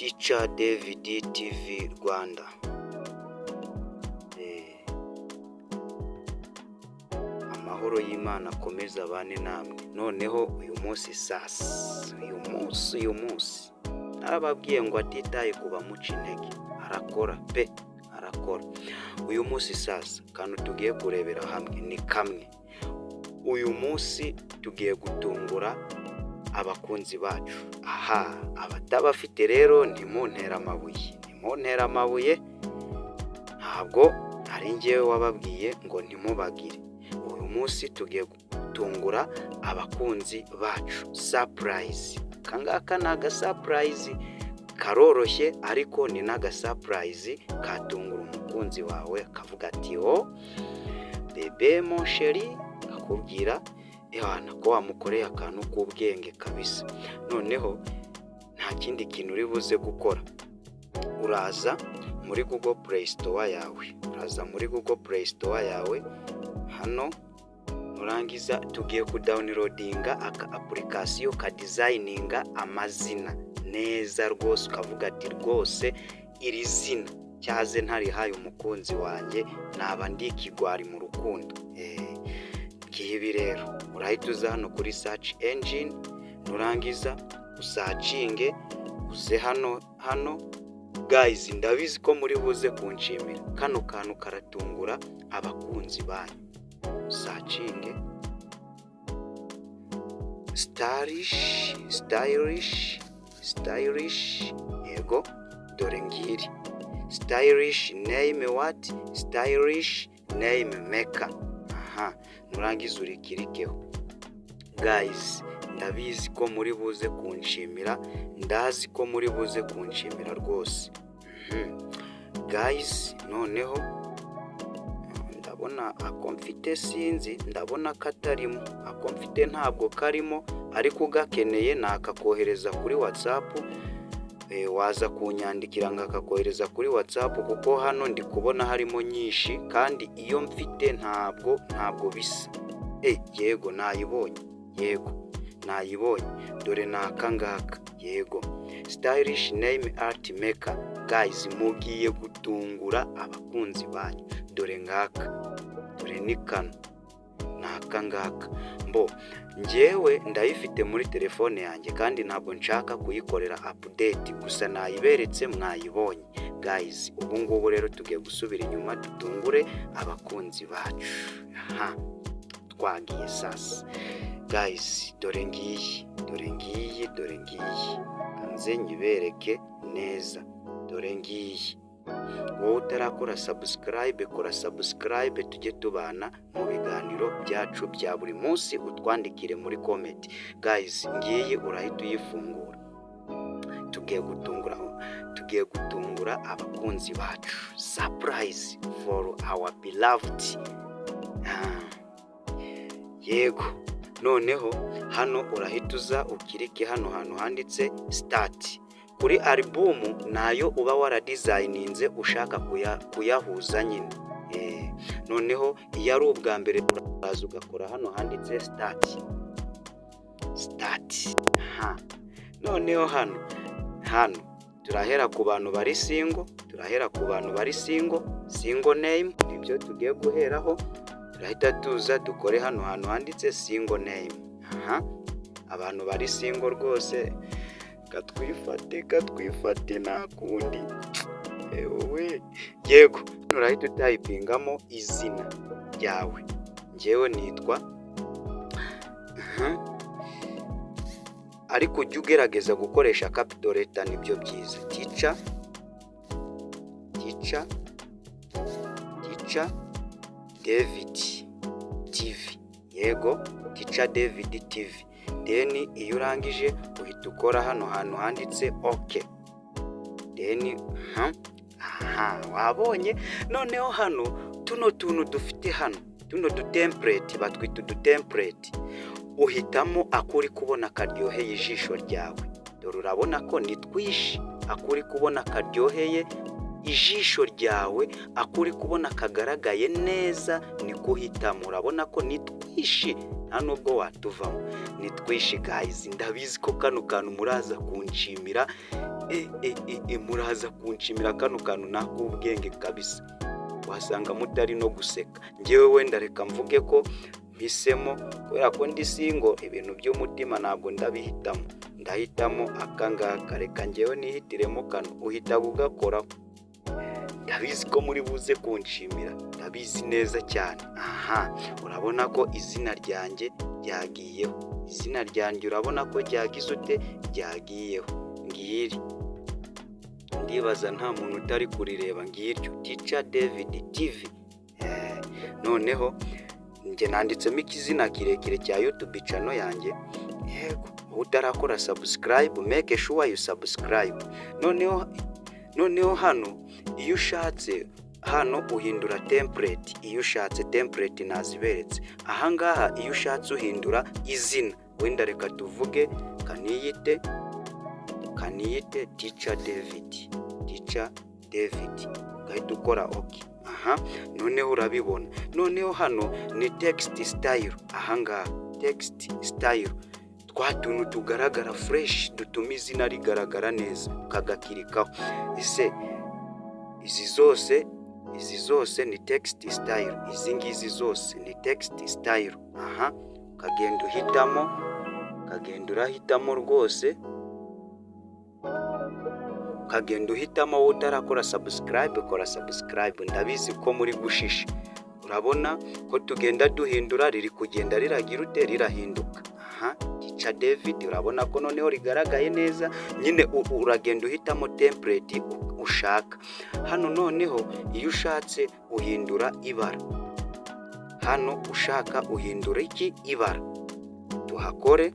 Teacher David TV Rwanda. Amahoro y'Imana akomeza abane namwe. Noneho uyu munsi sasa, uyu munsi narababwiye ngo atitaye kuba muca intege, arakora pe, arakora. Uyu munsi sasa kandi tugiye kurebera hamwe ni kamwe. Uyu munsi tugiye gutungura abakunzi bacu. Aha, abatabafite rero ntimuntera amabuye, ntabwo ari njyewe wababwiye ngo ntimubagire. Uyu munsi tugiye gutungura abakunzi bacu, surprise. Kangaka naga surprise karoroshye, ariko ni naga surprise katungura umukunzi wawe akavuga ati "Oh bebe mon chéri", akubwira ehana ko wamukoreye akantu k'ubwenge kabisa. Noneho nta kindi kintu uri buze gukora, uraza muri Google Play Store yawe, hano nurangiza tugiye kudownloadinga aka application ka designinga amazina neza rwose, ukavuga ati rwose iri zina cyaze ntarihaye umukunzi wanjye, naba ndikigwari mu rukundo. Kibi rero urahita uza hano kuri search engine, nurangiza usacinge, uze hano guys, ndabizi ko muri buze kunshimira. Kano kantu karatungura abakunzi banyu. Sacinge stylish, yego, dore ngiri stylish name what, stylish name maker. Aha, nurangiza urikirikeho. Guys, ndabizi ko muri buze kunshimira, ndazi ko muri buze kunshimira rwose. Guys, noneho ndabona akomfite sinzi, ndabona katarimo, akomfite ntabwo karimo, ariko gakeneye nakakohereza kuri WhatsApp. Waza kunyandikira ngakakohereza kuri WhatsApp, kuko hano ndi kubona harimo nyinshi, kandi iyo mfite ntabwo bisa. Yego nayibonye, dore nakangaka, yego, stylish name art maker. Guys, mugiye gutungura abakunzi banyu. Dore ngaka, dore ni kano nakangaka. Njyewe ndayifite muri telefone yanjye, kandi ntabwo nshaka kuyikorera update, gusa nayiberetse mwayibonye. Guys, ubu ngubu rero tugiye gusubira inyuma dutungure abakunzi bacu. Aha, twagiye sasa. Guys, dore ngiyi, kanze nyibereke neza. Dore ngiyi. Wowe utarakora subscribe, kora subscribe, tujye tubana mu biganiro byacu bya buri munsi, utwandikire muri comment. Guys, ngiyi urahita uyifungura. Tugiye gutungura abakunzi bacu. Surprise for our beloved. Yego. Noneho hano urahita uza ukirike hano hantu handitse start. Kuri album nayo uba waradesigninze ushaka kuyahuza nyine. Noneho iyo ari ubwa mbere uraza ugakora hano handitse start. Noneho hano turahera ku bantu bari single name, nibyo tugiye guheraho. Turahita tuza dukore hano hantu handitse single name. Abantu bari single rwose katwifate nakundi. Yego, nurahita utayipingamo izina ryawe. Njyewe nitwa ariko ujye ugerageza gukoresha capital letter, nibyo byiza. Teacher David TV. Yego, Teacher David TV. Then iyo urangije uhita ukora hano hantu handitse OK. Then wabonye. Noneho hano tuno tuntu dufite hano, tuno template, batwita template. Uhitamo akuri kubona karyoheye ijisho ryawe. Dore urabona ko ni twishi, akuri kubona karyoheye ijisho ryawe, akuri kubona kagaragaye neza, ni kuhitamo. Urabona ko ni twishi, nta nubwo watuvamo, ni twishi. Guys, ndabizi ko kano kantu muraza kunshimira. muraza kunshimira kano kantu nakubwenge kabisa, wasanga mutari no guseka. Ngewe wenda reka mvuge ko mpisemo, kubera ko ndi single, ibintu by'umutima ntabwo ndahitamo akangaka. Reka ngewe nihitiremo kano, uhita ugakoraho. Ndabizi ko muri buze kunshimira, ndabizi neza cyane. Urabona ko izina ryanjye ryagiyeho, izina ryanjye urabona ko ryagize ute, ryagiyeho. Ngiri ndibaza nta muntu utari kurireba, ngiryo Teacher David TV. Noneho nge nanditsemo ikizina kirekire cya YouTube channel yanjye. Yego, utarakora subscribe, make sure you subscribe. Noneho hano iyo ushatse hano uhindura template, iyo ushatse template naziberetse. Ahangaha iyo ushatse uhindura izina, wenda reka tuvuge kaniyite Teacher David, gahita ukora okay. Noneho urabibona. Noneho hano ni text style. Ahangaha text style, twa tuntu tugaragara fresh dutuma izina rigaragara neza, kagakirikaho. Izi zose ni text style, izi ngizi zose ni text style. Kagenda urahitamo rwose, kagenda uhitamo. Utarakora subscribe, kora subscribe. Ndabizi ko muri gushisha. Urabona ko tugenda duhindura, riri kugenda riragira ute, rirahinduka. Teacher David, urabona ko noneho rigaragaye neza. Nyine uragenda uhitamo template ushaka. Hano noneho iyo ushatse uhindura ibara, hano ushaka uhindura iki, ibara. Tuhakore,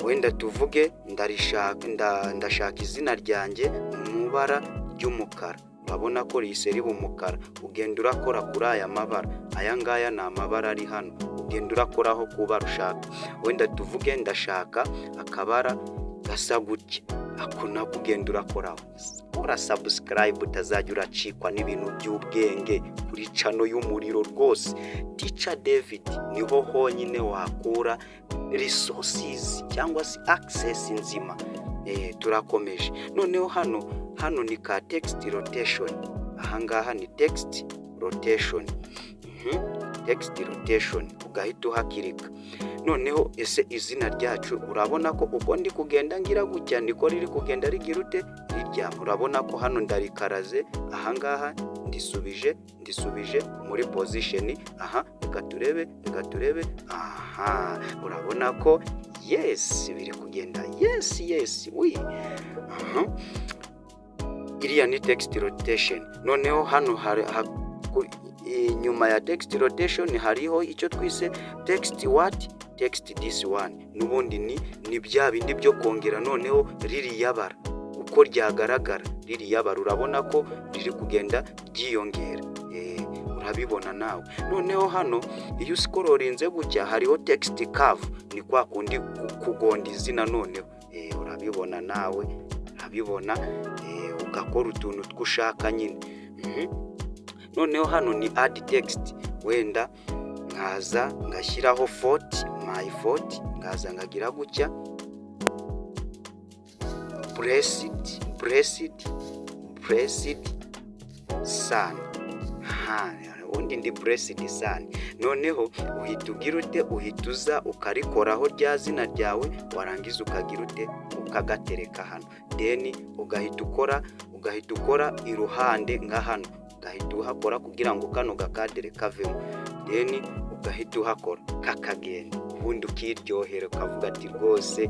wenda tuvuge ndashaka izina ryanjye mu ibara ry'umukara. Urabona ko rihise riba umukara. Ugenda urakora kuri aya mabara, aya ngaya ni amabara ari hano. Ugenda urakoraho kuba ushaka. Wenda tuvuge ndashaka akabara gasa gutya, ako nako ugenda urakoraho. Kora subscribe utazajya uracikwa n'ibintu by'ubwenge kuri channel y'umuriro rwose. Teacher David niho honyine wakura resources cyangwa se access nzima. Turakomeje. Noneho hano ni ka text rotation. Ahangaha ni text rotation. Text rotation, ugahita uhakirika. Noneho ese izina ryacu urabona ko uko ndi kugenda ngira gutya niko riri kugenda rigira ute, rirya. Urabona ko hano ndarikaraze, ahangaha ndisubije muri position. Reka turebe. Urabona ko yes, biri kugenda. Yes. Iriya ni text rotation. Noneho hano nyuma ya text rotation hariho icyo twise text this one. Nubundi ni bya bindi byo kongera noneho ririya bara uko ryagaragara, ririya bara urabona ko riri kugenda ryiyongera. Urabibona nawe. Noneho hano iyo scrollinze gutya hariho text curve, ni kwa kundi kugonda izina. Noneho urabibona nawe, ugakora utuntu twushaka nyine. Noneho hano ni add text, wenda nkaza ngashyiraho my font, ngaza ngagira gutya blessed sun. Undi ndi blessed sun. Noneho uhita ugira ute, uhita uza ukarikoraho rya zina ryawe, warangiza ukagira ute, ukagatereka hano. Then ugahita ukora iruhande nka hano, ugahita uhakora kugira ngo kano gakadere kavemo. Then ugahita uhakora kakagenda, ubundi ukiryohera ukavuga ati rwose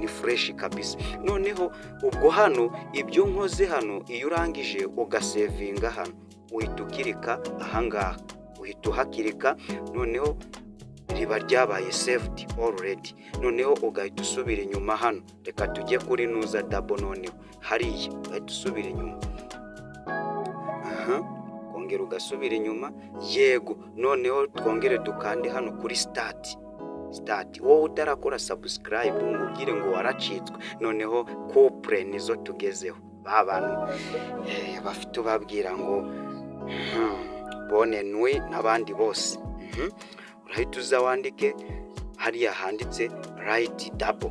ni fresh kabisa. Noneho ubwo hano ibyo nkoze hano, iyo urangije ugasevinga hano, uhita ukirika ahangaha, uhita uhakirika. Noneho riba ryabaye saved already. Noneho ugahita usubira inyuma hano. Reka tujye kuri nuza double. Noneho hariya ugahita usubira inyuma. Kongera ugasubira inyuma. Yego. Noneho twongere dukande hano kuri start. Wowe utarakora subscribe ngugire ngo waracitswe. Noneho couple nizo tugezeho. Babantu bafite babwira ngo bone nwe nabandi bose. Urahita uza wandike hariya handitse right double.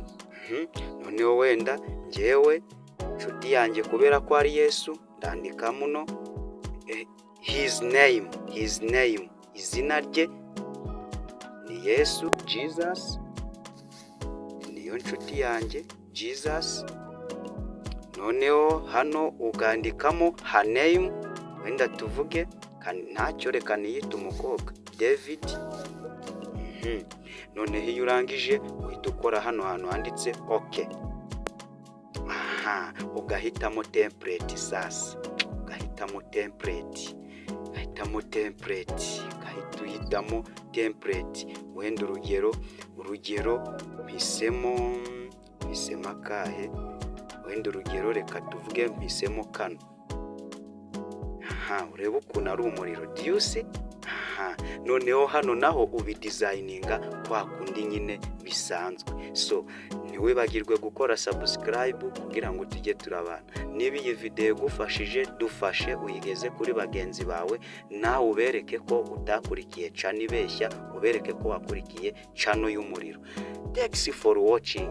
noneho wenda njyewe inshuti yanjye kubera ko ari Yesu ndandika muno his name izina rye ni Yesu, Jesus niyo nshuti yanjye Jesus. Noneho hano ugandikamo her name, wenda tuvuge ntacyo reka niyita umukobwa David. Noneho iyo urangije uhita ukora hano hantu handitse OK. Ugahitamo template sasa, ugahitamo template, ugahita uhitamo template. Wenda urugero mpisemo akahe, wenda urugero reka tuvuge mpisemo kano. Ureba ukuntu ari umuriro diyusi. Noneho hano naho ubidesigninga kwa kundi nyine bisanzwe. So ntiwibagirwe gukora subscribe kugira ngo tujye turabana. Niba iyi video gufashije dufashe uyigeze kuri bagenzi bawe, nawe ubereke ko utakurikiye channel ibeshya, ubereke ko wakurikiye channel y'umuriro. Thanks for watching.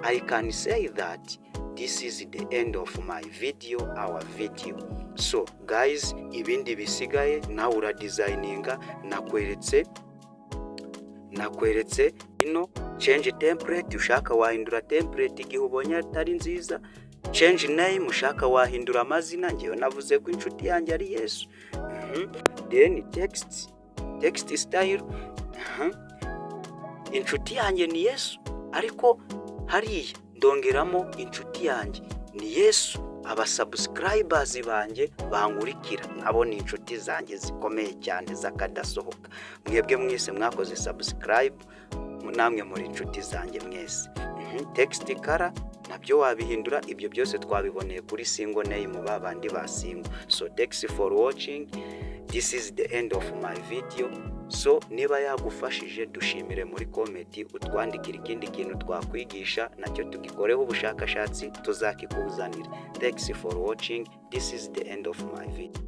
I can say that this is the end of my video, our video. So guys, ibindi bisigaye nawe uradesigninga. Nakweretse ino change template, ushaka wahindura template igihe ubonye atari nziza. Change name, ushaka wahindura amazina, ngewe navuze ko inshuti yanjye ari Yesu. Then text style, inshuti yanjye ni Yesu, ariko hariya ndongeramo inshuti yanjye ni Yesu. Aba subscribers banjye bankurikira nabo ni inshuti zanjye zikomeye cyane zakadasohoka. Mwebwe mwese mwakoze subscribe, namwe muri inshuti zanjye mwese. Text color nabyo wabihindura, ibyo byose twabiboneye kuri single name babandi basingo. So thanks for watching. This is the end of my video. So niba yagufashije dushimire muri comment, utwandikira ikindi kintu twakwigisha nacyo tugikoreho ubushakashatsi tuzakikuzanira. Thanks for watching. This is the end of my video.